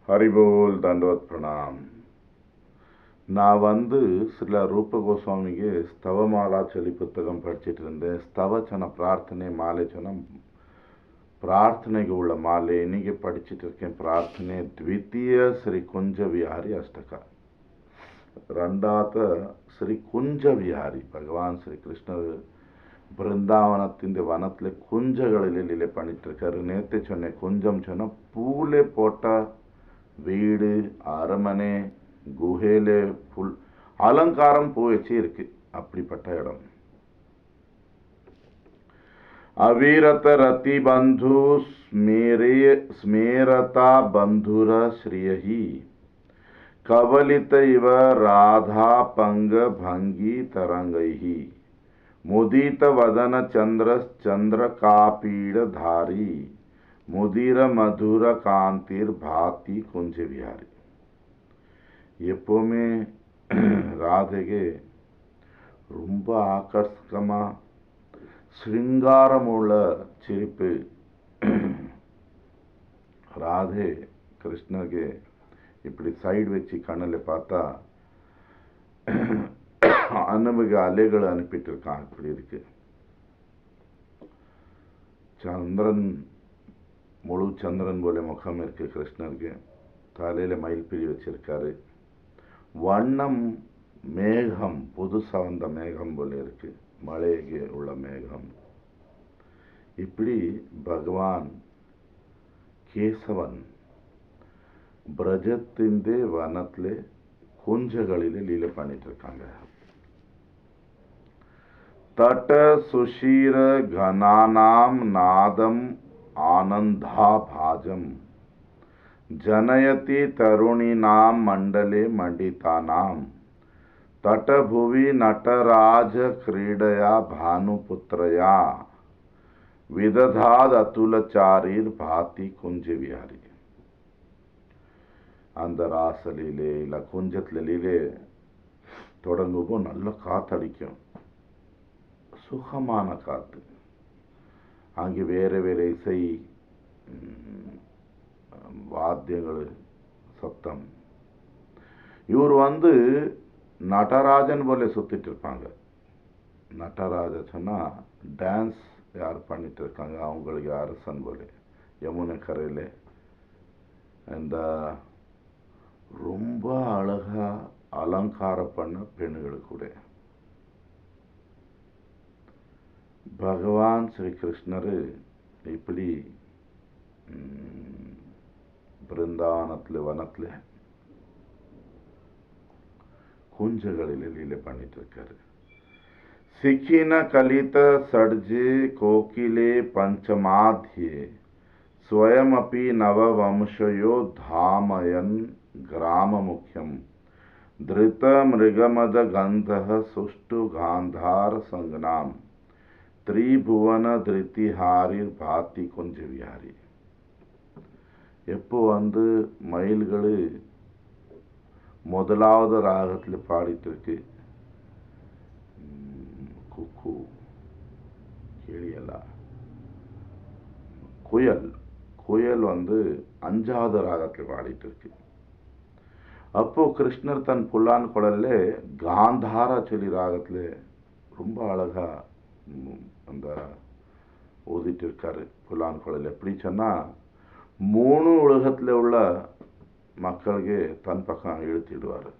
ஹரிபோல் தண்டவத் பிரணாம். நான் சில ரூப கோஸ்வாமிಗೆ ಸ್ತವಮಾಲಾ ಚಲಿ புத்தகம் படிச்சுட்டு இருந்தேன். ಸ್ತವಚನ ಪ್ರಾರ್ಥನೆ ಮಾಲೆಚನ ಪ್ರಾರ್ಥನೆಗೆ ಉಳ್ಳ ಮಾಲೆ இன்னைக்கு படிச்சுட்டு இருக்கேன். ಪ್ರಾರ್ಥನೆ ದ್ವಿತೀಯ ಶ್ರೀ ಕುಂಜ ವಿಹಾರಿ ಅಷ್ಟಕ. രണ്ടാമത്തെ ശ്രീ കുഞ്ച വിഹാരി ഭഗവാൻ ശ്രീകൃഷ്ണർ பிருந்தாவனத்தின் வனத்தில் குஞ்சகளில் லீலை பண்ணிட்டு இருக்காரு. நேற்று சொன்னேன், குஞ்சம் சொன்ன பூலே போட்ட வீடு, அரமனை, குகையில புல் அலங்காரம் பூ வச்சு இருக்கு. அப்படிப்பட்ட இடம். அவிரத ரதி பந்து ஸ்மேரதா பந்துர ஸ்ரீயஹி கவலித இவ ராதா பங்க பங்கி தரங்கைஹி मुदित वदन चंद्र कापीड़ धारी मुदिर मधुर कांतिर भाती कुंज विहारी. எப்போவுமே ராதைಗೆ ரொம்ப ஆக்கர்ஷகமா சிருங்காரமுள்ள சிரிப்பு. ராதே கிருஷ்ணಗೆ இப்படி சைடு வச்சு கண்ணில் பார்த்தா நமக்கு அலைகள் அனுப்பிட்டு இருக்கான். இப்படி இருக்கு. சந்திரன், முழு சந்திரன் போல முகம் இருக்கு கிருஷ்ணருக்கு. தலையில மயில்பிரி வச்சிருக்காரு. வண்ணம் மேகம், புதுசா வந்த மேகம் போல இருக்கு, மழைக்கு உள்ள மேகம். இப்படி பகவான் கேசவன் பிரஜத்தின் வனத்துல குஞ்சகளில லீலை பண்ணிட்டு இருக்காங்க. तट सुशीर घनानाम नादम आनंदा भाजम जनयति तरुणीनाम मंडले मंडितानाम तटभुवि नटराज क्रीडया भानुपुत्रया विदधाद अतुलचारीर भाति कुंज विहारी. அந்த ராசலீலே இல்லை குஞ்சத்தில் லீலே தொடங்கும்போது நல்ல காத்தடிக்கும், சுகமான காத்து. அங்கே வேறு வேறு இசை வாத்தியங்கள் சத்தம். இவர் நடராஜன் போல சுத்திட்டு இருப்பாங்க. நடராஜ சொன்னா டான்ஸ் யார் பண்ணிட்டு இருக்காங்க, அவங்களுக்கு அரசன் போல யமுனை கரையில் இந்த ரொம்ப அழகா அலங்காரம் பண்ண பெண்கள் கூட. பகவான் ஸ்ரீ கிருஷ்ணர் இப்படி பிருந்தாவனத்தில் வனத்தில் குஞ்சகளில் லீலை பண்ணிட்டு இருக்காரு. சிக்கின கலித சட்ஜே கோகிலே பஞ்சமாத்யே ஸ்வயம் அப்பி நவ வம்சயோ தாமயன் கிராம முக்கியம் திருத மிருகமத கந்தஹ சுஷ்டு காந்தார சங்கனாம் திரிபுவன திருத்திஹாரி பாத்தி குஞ்ச விஹாரி. எப்போ மயில்கள் முதலாவது ராகத்தில் பாடிட்டு இருக்கு. குக்கு கிளியலா குயல் குயல் அஞ்சாவது ராகத்தில் பாடிட்டு இருக்கு. அப்போ கிருஷ்ணர் தன் புல்லான் குழல்ல காந்தாரா சொல்லி ராகத்துல ரொம்ப அழகா அந்த ஊதிட்டு இருக்காரு புல்லான் குழல். எப்படி சொன்னா 3 உலகத்தில் உள்ள மக்களுக்கு தன் பக்கம் இழுத்திடுவார்.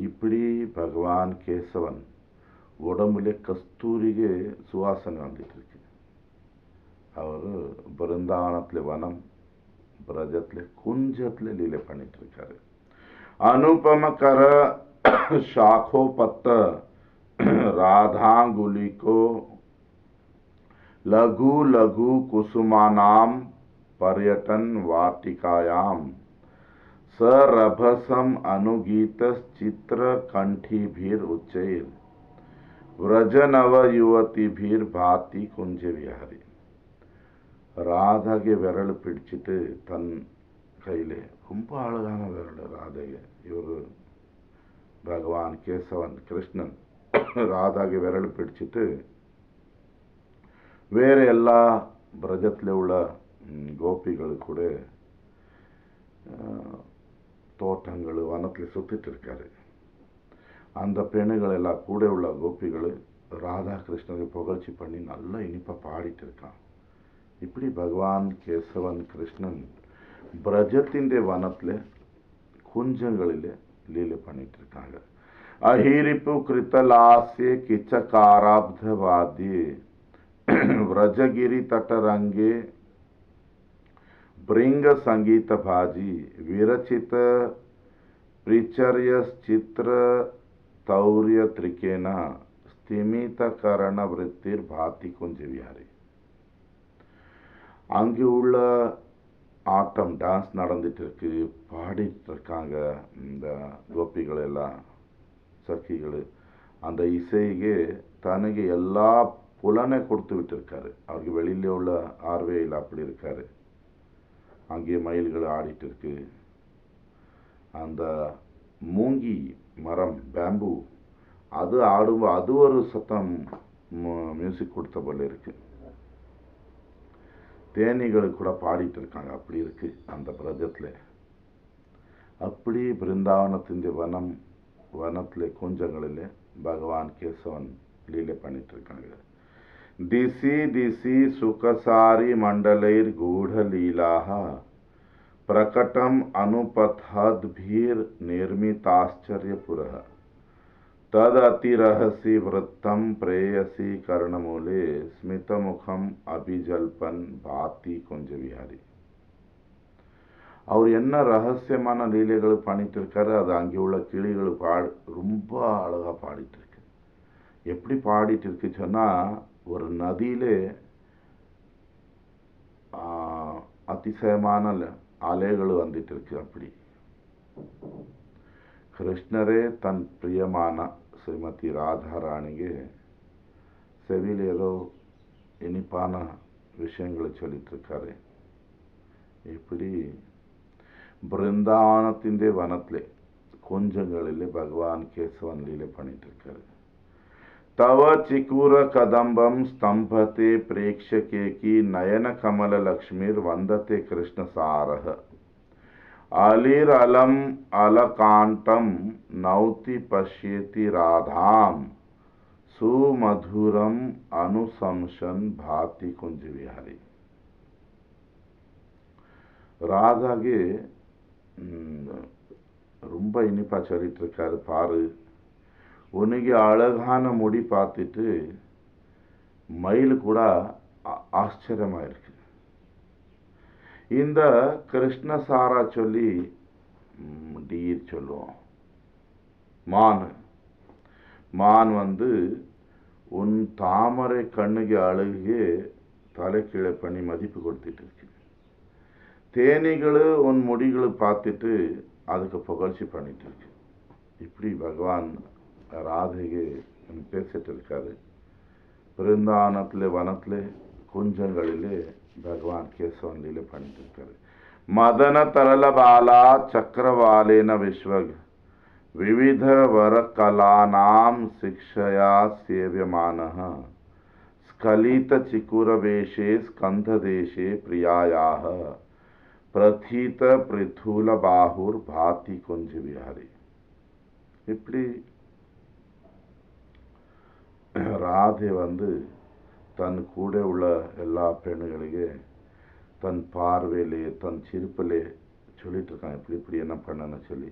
இப்படி பகவான் கேசவன் உடம்புல கஸ்தூரிக்கு சுவாசனை வந்துட்டு இருக்கு. அவர் பிருந்தாவனத்தில் வனம், பிரஜத்தில் குஞ்சத்தில் லீலை பண்ணிட்டு இருக்காரு. அனுபம கர शाखो पत्त राधांगुली को लघु लघु कुसुमानाम पर्यटन वाटिकायाम सरभसम अनुगीत चित्र कंठी भीर उच्चैर व्रजनव युवती भीर भाति कुंज विहारी. ராதாಗೆ விரல் பிடிச்சிட்டு தன் கையிலே ரொம்ப அழகான விரல் ராதைಗೆ. இவர் பகவான் கேசவன் கிருஷ்ணன் ராதாಗೆ விரல் பிடிச்சிட்டு வேற எல்லா பிரஜத்தில் உள்ள கோபிகள் கூட தோட்டங்கள் வனத்தில் சுத்திட்டு இருக்காரு. அந்த பெண்ணுகள் எல்லாம் கூட உள்ள கோபிகள் ராதாகிருஷ்ணரை புகழ்ச்சி பண்ணி நல்லா இனிப்பா பாடிட்டு இருக்கான். இப்படி பகவான் கேசவன் கிருஷ்ணன் பிரஜத்திൻ്റെ வனத்தில் குஞ்சங்களில் லீலை பண்ணிட்டு இருக்காங்க. அஹீரிப்பு கிருத்தலாசிய கிச்சகாராப்தவாதி व्रजगिरी तटरंगे भृंग संगीत भाजी विरचित प्रिचर्यश्चित्र तौर्य त्रिकेन स्तिमित करण वृत्तिर भाति कुंज विहारी. அங்கே உள்ள ஆட்டம் டான்ஸ் நடந்துட்டு இருக்கு, பாடிட்டு இருக்காங்க இந்த கோபிகள் எல்லாம் சக்கிகள். அந்த இசைಗೆ தனக்கு எல்லா புலனை கொடுத்து விட்டுருக்காரு. அவருக்கு வெளியில உள்ள ஆர்வையில் அப்படி இருக்காரு. அங்கே மயில்கள் ஆடிட்டு இருக்கு. அந்த மூங்கி மரம் பேம்பு அது ஆடும்போது அது ஒரு சத்தம் மியூசிக் கொடுத்த போல இருக்கு. தேனிகள் கூட பாடிட்டு இருக்காங்க. அப்படி இருக்கு அந்த பிரதத்துல. அப்படி பிருந்தாவனத்தின் வனத்துல குஞ்சங்களில் பகவான் கேசவன் லீலை பண்ணிட்டு இருக்காங்க. दिसी दिसी सुखसारी मंडलैर गूढ़ लीलाः प्रकटम अनुपथद्भिर निर्मिताश्चर्यपुरः तद अतिरहसी वृत्तम प्रेयसी कर्णमूले स्मितमुखम अभिजल्पन भाति कुंज विहारी. அவர் என்ன ரகசியமான லீலைகள் பண்ணிட்டு இருக்காரு. அது அங்கே உள்ள கிளிகள் ரொம்ப அழகா பாடிட்டு இருக்கு. எப்படி பாடிட்டு இருக்கு சொன்னா, ஒரு நதியிலே அதிசயமான அலைகள் வந்துட்டு இருக்கு. அப்படி கிருஷ்ணரே தன் பிரியமான ஸ்ரீமதி ராதாராணிக்கு செவியில் ஏதோ இனிப்பான விஷயங்களை சொல்லிட்டு இருக்காரு. இப்படி பிருந்தாவனத்திൻ്റെ வனத்திலே குஞ்சங்களிலே பகவான் கேசவன் லீலை பண்ணிட்டு இருக்காரு. तव चिकूर कदम्बम स्तंभते प्रेक्षके की नयन कमल लक्ष्मीर वंदते कृष्ण सारह अलिर अलम अलकांटम नौति पश्येति राधाम सुमधुरम अनुशंसन भाति कुंज विहारी. ராதாಗೆ ரொம்ப இனிப்பா சொல்லிட்டு இருக்காரு. பாரு, உனக்கு அழகான முடி பார்த்துட்டு மயில் கூட ஆச்சரியமா இருக்கு. இந்த கிருஷ்ணசாரா சொல்லி டீர் சொல்லுவோம். மான் வந்து உன் தாமரை கண்ணுக்கு அழகு தலை கீழே பண்ணி மதிப்பு கொடுத்துட்டு இருக்கு. தேனிகள் உன் முடிகளை பார்த்துட்டு அதுக்கு புகழ்ச்சி பண்ணிட்டு இருக்கு. இப்படி பகவான் ராதைக்கு பேசிட்டு இருக்காரு. பிருந்தாவனத்திலே வனத்திலே குஞ்சங்களிலே பகவான் கேசவன் லீலை பண்ணிட்டு இருக்காரு. மதன தரல பாலா சக்கரவாலேன விஸ்வக் விவித வர் கலானாம் சிக்ஷயா சேவியமானः ஸ்கலித சிக்குர வேஷே ஸ்கந்த தேசே பிரியாயாः பிரதீத பிருத்தூல பாஹுர் பாதி குஞ்ச விஹாரி. இப்படி ராதை வந்து தன் கூட உள்ள எல்லா பெண்களுக்கு தன் பார்வையிலே தன் சிரிப்பிலே சொல்லிட்டு இருக்கான். இப்படி இப்படி என்ன பண்ணன்னு சொல்லி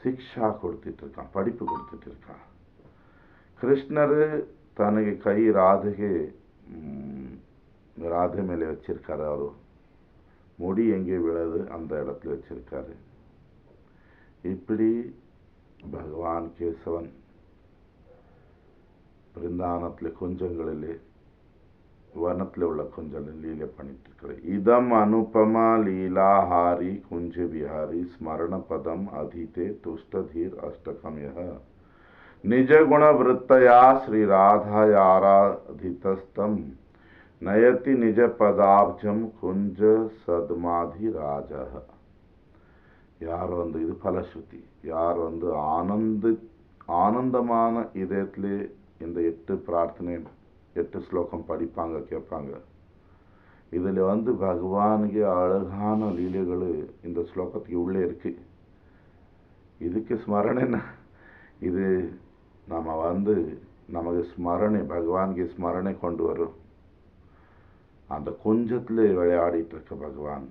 சிக்ஷா கொடுத்துட்டு இருக்கான், படிப்பு கொடுத்துட்டு இருக்கான். கிருஷ்ணர் தனக்கு கை ராதை மேலே வச்சிருக்காரு. அவரு முடி எங்கே விழது அந்த இடத்துல வச்சிருக்காரு. இப்படி பகவான் கேசவன் பிருந்தாவனத்தில் குஞ்சங்களிலே வனத்தில் உள்ள குஞ்சங்கள் லீலை பண்ணிட்டு இருக்கிற. இதம் அனுபமா லீலாஹாரி குஞ்ச விஹாரி ஸ்மரண பதம் அதிதே துஷ்டதீர் அஷ்டகம்யः நிஜ குண விருத்தயா ஸ்ரீ ராதாயாராதிதஸ்தம் நயத்தி நிஜ பதாப்ஜம் குஞ்ச சத்மாதி ராஜா. யார் வந்து இது பலஸ்ருதி, யார் வந்து ஆனந்தமான இதயத்திலே இந்த 8 பிரார்த்தனை 8 ஸ்லோகம் படிப்பாங்க கேட்பாங்க. இதில் வந்து பகவானுக்கு அழகான லீலைகள் இந்த ஸ்லோகத்துக்கு உள்ளே இருக்கு. இதுக்கு ஸ்மரணை இது நம்ம வந்து நமக்கு ஸ்மரணை, பகவானுக்கு ஸ்மரணை கொண்டு வரும். அந்த கொஞ்சத்தில் விளையாடிட்டு இருக்க பகவான்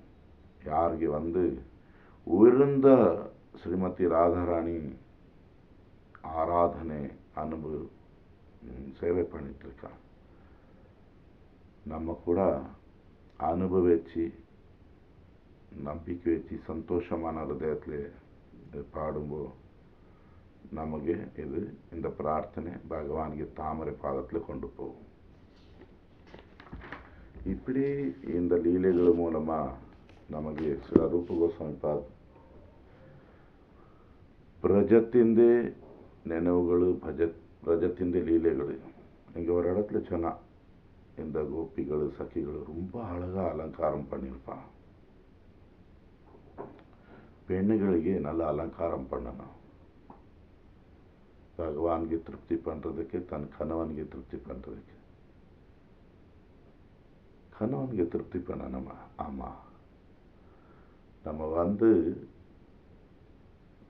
யாருக்கு வந்து உயர்ந்த ஸ்ரீமதி ராதாராணி ஆராதனை சேவை பண்ணிட்டு இருக்கான். நம்ம கூட அனுபவிச்சு ನಂಬಿಕೆ வச்சு சந்தோஷமான ஹிருதயத்தில் பாடும்போது நமக்கு இது இந்த பிரார்த்தனை பகவானுக்கு தாமரை பாதத்தில் கொண்டு போகும். இப்படி இந்த லீலைகள் மூலமா நமக்கு ಸ್ವರೂಪ ಗೋಸ್ವಾಮಿ ಪಾದ பிரஜத்தின் நினைவுகள், பிரஜத்தின் லீலைகள். இங்கே ஒரு இடத்துல சொன்னா, இந்த கோபிகள் சఖிகள் ரொம்ப அழகா அலங்காரம் பண்ணியிருப்பான். பெண்ணுಗಳಿಗೆ நல்ல அலங்காரம் பண்ணணும், பகவானுக்கு திருப்தி பண்றதுக்கு, தன் கணவனுக்கு திருப்தி பண்றதுக்கு. கணவனுக்கு திருப்தி பண்ணணுமா? ஆமா. நம்ம வந்து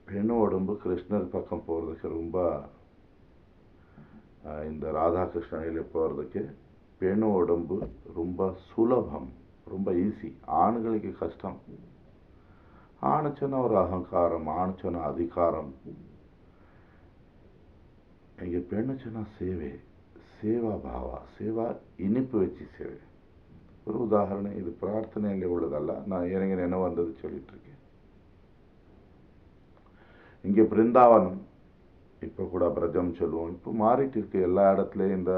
பெண்ணு உடம்பு கிருஷ்ணர் பக்கம் போகிறதுக்கு ரொம்ப, இந்த ராதாகிருஷ்ணனில் போகிறதுக்கு பெண்ணு உடம்பு ரொம்ப சுலபம், ரொம்ப ஈஸி. ஆணுகளுக்கு கஷ்டம். ஆணுச்சுன்னா ஒரு அகங்காரம், ஆணுச்சுன்னா அதிகாரம். இங்கே பெண்ணுச்சுன்னா சேவை, சேவா பாவா, சேவா இனிப்பு வச்சு சேவை. ஒரு உதாரணம், இது பிரார்த்தனையில் உள்ளதல்ல, நான் எனக்கு என்ன வந்தது சொல்லிட்டு இருக்கேன். இங்கே பிருந்தாவனம், இப்போ கூட பிரஜம் சொல்லுவோம், இப்போ மாறிட்டு இருக்கு. எல்லா இடத்துலையும் இந்த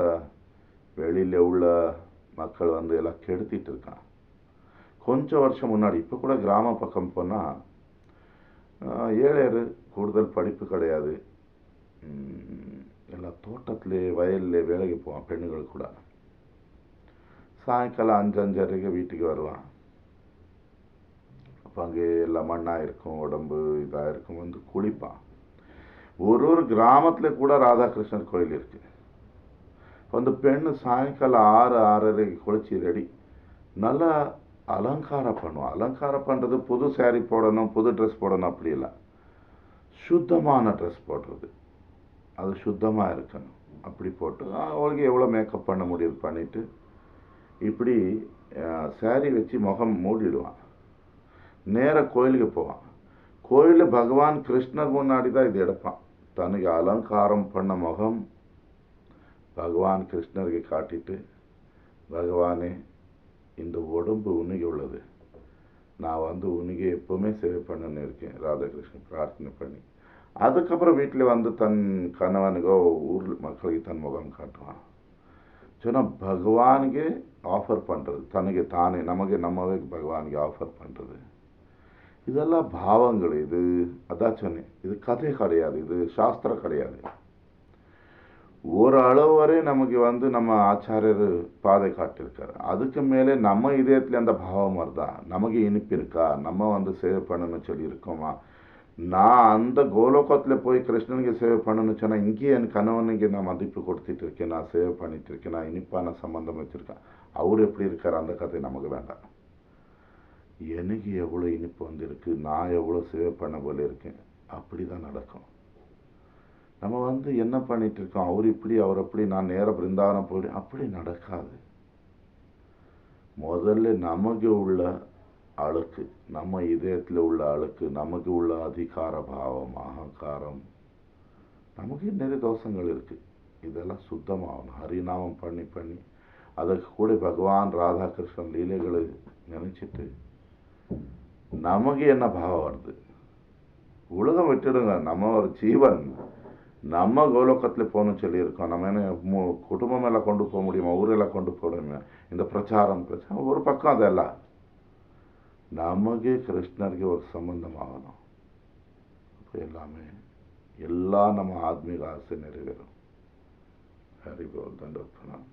வெளியில் உள்ள மக்கள் வந்து எல்லாம் கெடுத்திட்டு இருக்கான். கொஞ்சம் வருஷம் முன்னாடி, இப்போ கூட கிராம பக்கம் போனால் ஏழையர், கூடுதல் படிப்பு கிடையாது, எல்லாம் தோட்டத்திலே வயலில் வேலைக்கு போவான். பெண்ணுகள் கூட சாயங்காலம் 5-5:30 வீட்டுக்கு வருவான். அப்போ அங்கே எல்லாம் மண்ணாக இருக்கும், உடம்பு இதாக இருக்கும், வந்து குளிப்பான். ஒரு கிராமத்தில் கூட ராதாகிருஷ்ணர் கோயில் இருக்கு. அந்த பெண்ணு சாயங்காலம் 6-6:30 குளிச்சு ரெடி, நல்லா அலங்காரம் பண்ணுவான். அலங்காரம் பண்ணுறது புது சாரி போடணும், புது ட்ரெஸ் போடணும், அப்படி இல்லை. சுத்தமான ட்ரெஸ் போடுறது, அது சுத்தமாக இருக்கணும். அப்படி போட்டு அவளுக்கு எவ்வளோ மேக்கப் பண்ண முடியுது பண்ணிட்டு, இப்படி சாரி வச்சு முகம் மூடிடுவான். நேராக கோயிலுக்கு போவான். கோயிலில் பகவான் கிருஷ்ணர் முன்னாடி தான் இது எடுப்பான். தனக்கு அலங்காரம் பண்ண முகம் பகவான் கிருஷ்ணருக்கு காட்டிட்டு, பகவானே இந்த உடம்பு உனக்கு உள்ளது, நான் வந்து உனக்கு எப்பவுமே சேவை பண்ணணுன்னு இருக்கேன், ராதாகிருஷ்ணன் பிரார்த்தனை பண்ணி. அதுக்கப்புறம் வீட்டில் வந்து தன் கணவனுக்கோ ஊர் மக்களுக்கு தன் முகம் காட்டுவான். சொன்னால் பகவானுக்கு ஆஃபர் பண்ணுறது, தனக்கு தானே, நமக்கு நம்மவே பகவானுக்கு ஆஃபர் பண்ணுறது, இதெல்லாம் பாவங்கள். இது அதான் சொன்னேன், இது கதை கிடையாது, இது சாஸ்திரம் கிடையாது. ஒரு அளவு வரை நமக்கு வந்து நம்ம ஆச்சாரியர் பாதை காட்டியிருக்காரு. அதுக்கு மேலே நம்ம இதயத்தில் அந்த பாவம் வருதா, நமக்கு இனிப்பு இருக்கா, நம்ம வந்து சேவை பண்ணணும்னு சொல்லி இருக்கோமா? நான் அந்த கோலோகத்தில் போய் கிருஷ்ணனுக்கு சேவை பண்ணணும்னு சொன்னால், இங்கேயே என் கணவனுக்கு நான் மதிப்பு கொடுத்துட்டு இருக்கேன், நான் சேவை பண்ணிட்டு இருக்கேன், நான் இனிப்பான சம்பந்தம் வச்சுருக்கேன். அவர் எப்படி இருக்கார், அந்த கதை நமக்கு வேண்டாம். எனக்கு எவ்வளோ இனிப்பு வந்திருக்கு, நான் எவ்வளோ சேவை பண்ண போல இருக்கேன், அப்படி தான் நடக்கும். நம்ம வந்து என்ன பண்ணிட்டு இருக்கோம், அவர் இப்படி அவர் அப்படி, நான் நேராக பிருந்தாவனம் போயிடு, அப்படி நடக்காது. முதல்ல நமக்கு உள்ள அழுக்கு, நம்ம இதயத்தில் உள்ள அழுக்கு, நமக்கு உள்ள அதிகார பாவம், அகங்காரம், நமக்கு நிறைய தோஷங்கள் இருக்கு. இதெல்லாம் சுத்தமாகணும். ஹரிநாமம் பண்ணி பண்ணி அதுக்கு கூட பகவான் ராதாகிருஷ்ணன் லீலைகளை நினைச்சிட்டு நமக்கு என்ன பாவம் வருது. உலகம் விட்டுடுங்க, நம்ம ஒரு ஜீவன், நம்ம கோலோகத்தில் போகணும்னு சொல்லியிருக்கோம். நம்ம என்ன குடும்பம் எல்லாம் கொண்டு போக முடியுமா, ஊரெல்லாம் கொண்டு போக முடியுமா? இந்த பிரச்சாரம் ஒரு பக்கம், அதெல்லாம் நமக்கு கிருஷ்ணருக்கு ஒரு சம்பந்தம் ஆகணும். அப்போ எல்லாமே எல்லாம் நம்ம ஆத்மீக ஆசை நிறைவேறும். ஹரி போல் தண்டோத்பலம்.